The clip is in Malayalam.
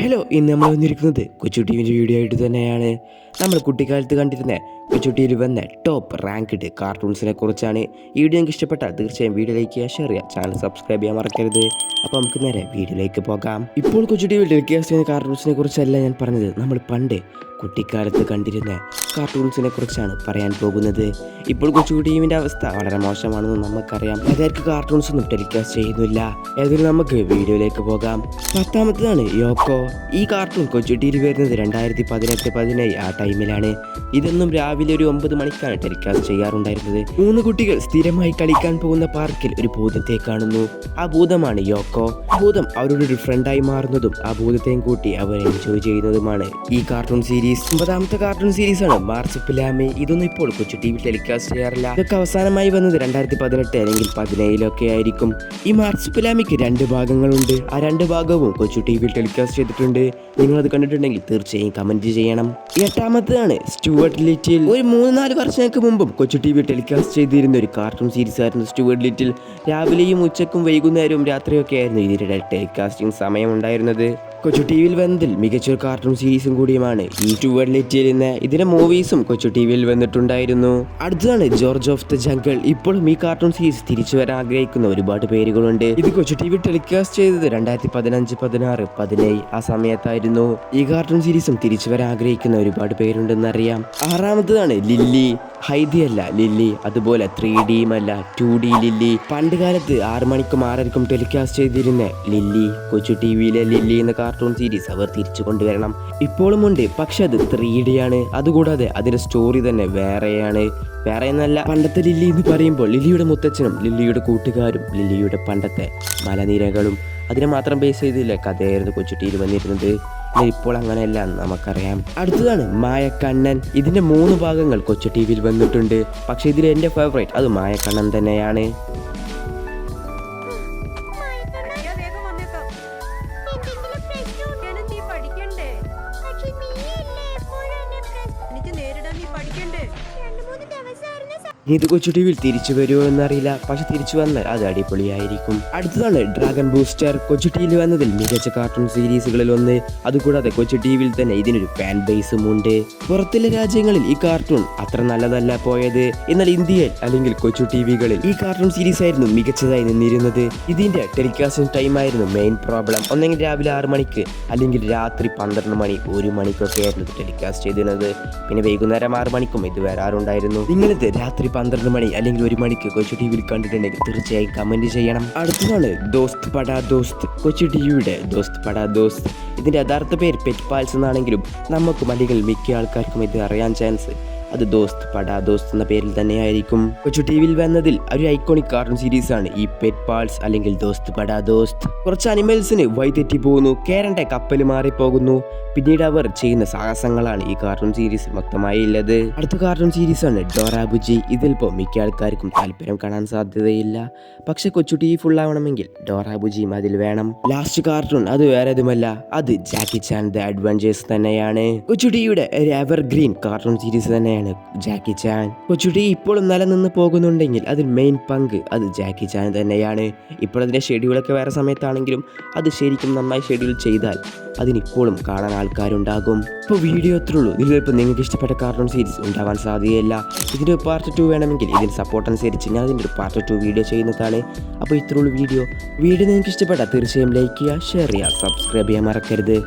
ഹലോ, ഇന്ന് നമ്മൾ വന്നിരിക്കുന്നത് കൊച്ചു ടിവിൻ്റെ വീഡിയോ ആയിട്ട് തന്നെയാണ്. നമ്മൾ കുട്ടിക്കാലത്ത് കണ്ടിരുന്ന കൊച്ചു ടിവിയിൽ വന്ന ടോപ്പ് റാങ്ക്ഡ് കാർട്ടൂൺസിനെ കുറിച്ചാണ്. ഈ വീഡിയോ നിങ്ങൾക്ക് ഇഷ്ടപ്പെട്ടാൽ തീർച്ചയായും വീഡിയോ ലൈക്ക് ചെയ്യുക, ഷെയർ ചെയ്യുക, ചാനൽ സബ്സ്ക്രൈബ് ചെയ്യാൻ മറക്കരുത്. അപ്പോൾ നമുക്ക് നേരെ വീഡിയോയിലേക്ക് പോകാം. ഇപ്പോൾ കൊച്ചു ടിവിയിൽ ടെലികാസ്റ്റ് ചെയ്യുന്ന കാർട്ടൂൺസിനെ കുറിച്ചല്ല ഞാൻ പറഞ്ഞത്, നമ്മൾ പണ്ട് കുട്ടിക്കാലത്ത് കണ്ടിരുന്ന കാർട്ടൂൺസിനെ കുറിച്ചാണ് പറയാൻ പോകുന്നത്. ഇപ്പോൾ കൊച്ചു ടീമിൻ്റെ അവസ്ഥ വളരെ മോശമാണെന്ന് നമുക്കറിയാം. അതായത് കാർട്ടൂൺസ് ഒന്നും ടെലികാസ്റ്റ് ചെയ്യുന്നില്ല. ഏതായാലും നമുക്ക് വീഡിയോയിലേക്ക് പോകാം. 10ാമത്തേതാണ് യോക്കോ. ഈ കാർട്ടൂൺ കൊച്ചു ടിവിയിൽ വരുന്നത് 2018-17 ആ ടൈമിലാണ്. ഇതൊന്നും രാവിലെ ഒരു 9 മണിക്കാണ് ടെലികാസ്റ്റ് ചെയ്യാറുണ്ടായിരുന്നത്. 3 കുട്ടികൾ സ്ഥിരമായി കളിക്കാൻ പോകുന്ന പാർക്കിൽ ഒരു ഭൂതത്തെ കാണുന്നു. ആ ഭൂതമാണ് യോക്കോ. ഭൂതം അവരുടെ ഒരു ഫ്രണ്ടായി മാറുന്നതും ആ ഭൂതത്തെയും കൂട്ടി അവർ എൻജോയ് ചെയ്യുന്നതുമാണ് ഈ കാർട്ടൂൺ സീരീസ്. 9ാമത്തെ കാർട്ടൂൺ സീരീസ് ആണ് മാർസുപ്പിലാമി. ഇതൊന്നും ഇപ്പോൾ കൊച്ചു ടി വി ടെലികാസ്റ്റ് ചെയ്യാറില്ല. ഇതൊക്കെ അവസാനമായി വന്നത് 2018 അല്ലെങ്കിൽ 2017 ആയിരിക്കും. ഈ മാർസുപ്പിലാമിക്ക് 2 ഭാഗങ്ങളുണ്ട്. ആ 2 ഭാഗവും കൊച്ചു ടി വിയിൽ ടെലികാസ്റ്റ് ചെയ്തിട്ടുണ്ട്. നിങ്ങളത് കണ്ടിട്ടുണ്ടെങ്കിൽ തീർച്ചയായും കമന്റ് ചെയ്യണം. 8ാമത്തേതാണ് സ്റ്റുവർട്ട് ലിറ്റിൽ. ഒരു 3-4 വർഷങ്ങൾക്ക് മുമ്പും കൊച്ചു ടി വി ടെലികാസ്റ്റ് ചെയ്തിരുന്ന ഒരു കാർട്ടൂൺ സീരീസ് ആയിരുന്നു സ്റ്റുവർട്ട് ലിറ്റിൽ. രാവിലെയും ഉച്ചക്കും വൈകുന്നേരവും രാത്രിയൊക്കെ ആയിരുന്നു ഇതിന്റെ ടെലികാസ്റ്റിംഗ് സമയം ഉണ്ടായിരുന്നത്. കൊച്ചു ടി വിയിൽ വന്നതിൽ മികച്ചൊരു കാർട്ടൂൺ സീരീസും കൂടിയുമാണ് ഈ സ്റ്റുവർട്ട് ലിറ്റിൽ. ഇതിന്റെ മൂവീസും കൊച്ചു ടി വിയിൽ വന്നിട്ടുണ്ടായിരുന്നു. അടുത്തതാണ് ജോർജ് ഓഫ് ദ ജംഗിൾ. ഇപ്പോഴും ഈ കാർട്ടൂൺ സീരീസ് തിരിച്ചു വരാൻ ആഗ്രഹിക്കുന്ന ഒരുപാട് പേരുകളുണ്ട്. ഇത് കൊച്ചു ടി വി ടെലികാസ്റ്റ് ചെയ്തത് 2015, 16, 17 ആ സമയത്തായിരുന്നു. ഈ കാർട്ടൂൺ സീരീസും തിരിച്ചു വരാൻ ആഗ്രഹിക്കുന്ന ഒരുപാട് പേരുണ്ടെന്ന് അറിയാം. 6ാമത്തേതാണ് ലില്ലി. ഹൈദി അല്ല, ലില്ലി. അതുപോലെ 3D അല്ല, 2D ലില്ലി. പണ്ട് കാലത്ത് 6 മണിക്കും 6:30ക്കും ടെലികാസ്റ്റ് ചെയ്തിരുന്ന ലില്ലി, കൊച്ചു ടി വിയിലെ ലില്ലി എന്ന കാർട്ടൂൺ സീരീസ് അവർ തിരിച്ചു കൊണ്ടുവരണം. ഇപ്പോഴും ഉണ്ട്, പക്ഷെ അത് 3D ആണ്. അതുകൂടാതെ അതിന്റെ സ്റ്റോറി തന്നെ വേറെയാണ്. വേറെ എന്നല്ല, പണ്ടത്തെ ലില്ലി എന്ന് പറയുമ്പോൾ ലില്ലിയുടെ മുത്തച്ഛനും ലില്ലിയുടെ കൂട്ടുകാരും ലില്ലിയുടെ പണ്ടത്തെ മലനിരകളും അതിനെ മാത്രം ബേസ് ചെയ്തില്ല കഥയായിരുന്നു കൊച്ചു ടി വി വന്നിരുന്നത്. ഇപ്പോൾ അങ്ങനെയല്ല നമുക്കറിയാം. അടുത്തതാണ് മായക്കണ്ണൻ. ഇതിന്റെ 3 ഭാഗങ്ങൾ കൊച്ചു ടി വിയിൽ വന്നിട്ടുണ്ട്. പക്ഷെ ഇതിൽ എൻ്റെ ഫേവറേറ്റ് അത് മായക്കണ്ണൻ തന്നെയാണ്. ഇത് കൊച്ചു ടി വിയിൽ തിരിച്ചു വരുമോ എന്നറിയില്ല, പക്ഷെ തിരിച്ചു വന്നാൽ അത് അടിപൊളിയായിരിക്കും. അടുത്തതാണ് ഡ്രാഗൺ ബൂസ്റ്റർ. കൊച്ചു ടി വിയിൽ വന്നതിൽ മികച്ച കാർട്ടൂൺ സീരീസുകളിൽ ഒന്ന്. അതുകൂടാതെ കൊച്ചു ടി വിയിൽ തന്നെ ഇതിനൊരു ഫാൻ ബേസും ഉണ്ട്. പുറത്തുള്ള രാജ്യങ്ങളിൽ ഈ കാർട്ടൂൺ അത്ര നല്ലതല്ല പോയത്. എന്നാൽ ഇന്ത്യയിൽ അല്ലെങ്കിൽ കൊച്ചു ടി വികളിൽ ഈ കാർട്ടൂൺ സീരീസ് ആയിരുന്നു മികച്ചതായി നിന്നിരുന്നത്. ഇതിന്റെ ടെലികാസ്റ്റിംഗ് ടൈം ആയിരുന്നു മെയിൻ പ്രോബ്ലം. ഒന്നെങ്കിൽ രാവിലെ 6 മണിക്ക് അല്ലെങ്കിൽ രാത്രി 12 മണി 1 മണിക്കൊക്കെ ആയിരുന്നു ടെലികാസ്റ്റ് ചെയ്തിരുന്നത്. പിന്നെ വൈകുന്നേരം 6 മണിക്കും ഇത് വരാറുണ്ടായിരുന്നു. നിങ്ങളിത് രാത്രി 12 മണി അല്ലെങ്കിൽ 1 മണിക്ക് കൊച്ചു ടി വിയിൽ കണ്ടിട്ടുണ്ടെങ്കിൽ തീർച്ചയായും കമന്റ് ചെയ്യണം. അടുത്തതാണ് ദോസ്ത് പടാ ദോസ്ത്. കൊച്ചു ടി വിയുടെ ദോസ്ത് പടാ ദോസ്ത്. ഇതിന്റെ യഥാർത്ഥ പേര് പെറ്റ് പാൽസ് എന്നാണെങ്കിലും നമുക്കും അല്ലെങ്കിൽ മിക്ക ആൾക്കാർക്കും ഇത് അറിയാൻ ചാൻസ് അത് ദോസ്ത് പടാ ദോസ്ത് എന്ന പേരിൽ തന്നെയായിരിക്കും. കൊച്ചു ടി വിയിൽ വന്നതിൽ ഒരു ഐക്കോണിക് കാർട്ടൂൺ സീരീസ് ആണ് ഈ പെറ്റ് പാൾസ് അല്ലെങ്കിൽ ദോസ്ത് പടാ ദോസ്ത്. കുറച്ച് അനിമൽസിന് വഴിതെറ്റി പോകുന്നു, കേരന്റെ കപ്പൽ മാറിപ്പോകുന്നു. പിന്നീട് അവർ ചെയ്യുന്ന സാഹസങ്ങളാണ് ഈ കാർട്ടൂൺ സീരീസ് മൊത്തമായി ഉള്ളത്. അടുത്ത കാർട്ടൂൺ സീരീസ് ആണ് ഡോറ ബുജി. ഇതിലിപ്പോൾ മിക്ക ആൾക്കാർക്കും താല്പര്യം കാണാൻ സാധ്യതയില്ല. പക്ഷെ കൊച്ചു ടി വി ഫുൾ ആവണമെങ്കിൽ ഡോറ ബുജിയും അതിൽ വേണം. ലാസ്റ്റ് കാർട്ടൂൺ അത് വേറെതുമല്ല, അത് ജാക്കി ചാൻ ദ അഡ്വഞ്ചേഴ്സ് തന്നെയാണ്. കൊച്ചു ടിവിയുടെ എവർഗ്രീൻ കാർട്ടൂൺ സീരീസ് തന്നെയാണ് ജാക്കി ചാൻ. കൊച്ചു ടി ഇപ്പോഴും നിലനിന്ന് പോകുന്നുണ്ടെങ്കിൽ അതിൽ മെയിൻ പങ്ക് അത് ജാക്കി ചാൻ തന്നെയാണ്. ഇപ്പോൾ അതിന്റെ ഷെഡ്യൂളൊക്കെ വേറെ സമയത്താണെങ്കിലും അത് ശരിക്കും നന്നായി ഷെഡ്യൂൾ ചെയ്താൽ അതിനിപ്പോഴും കാണാൻ ആൾക്കാരുണ്ടാകും. ഇപ്പോൾ വീഡിയോ അത്രേ ഉള്ളൂ. ഇതിലിപ്പോൾ നിങ്ങൾക്ക് ഇഷ്ടപ്പെട്ട കാർട്ടൂൺ സീരീസ് ഉണ്ടാവാൻ സാധ്യതയില്ല. ഇതിൻ്റെ പാർട്ട് 2 വേണമെങ്കിൽ ഇതിൻ്റെ സപ്പോർട്ട് അനുസരിച്ച് ഞാൻ ഇതിൻ്റെ ഒരു പാർട്ട് 2 വീഡിയോ ചെയ്യുന്നതാണ്. അപ്പോൾ ഇത്രയുള്ള വീഡിയോ നിങ്ങൾക്ക് ഇഷ്ടപ്പെട്ടാൽ തീർച്ചയായും ലൈക്ക് ചെയ്യുക, ഷെയർ ചെയ്യുക, സബ്സ്ക്രൈബ് ചെയ്യാൻ മറക്കരുത്.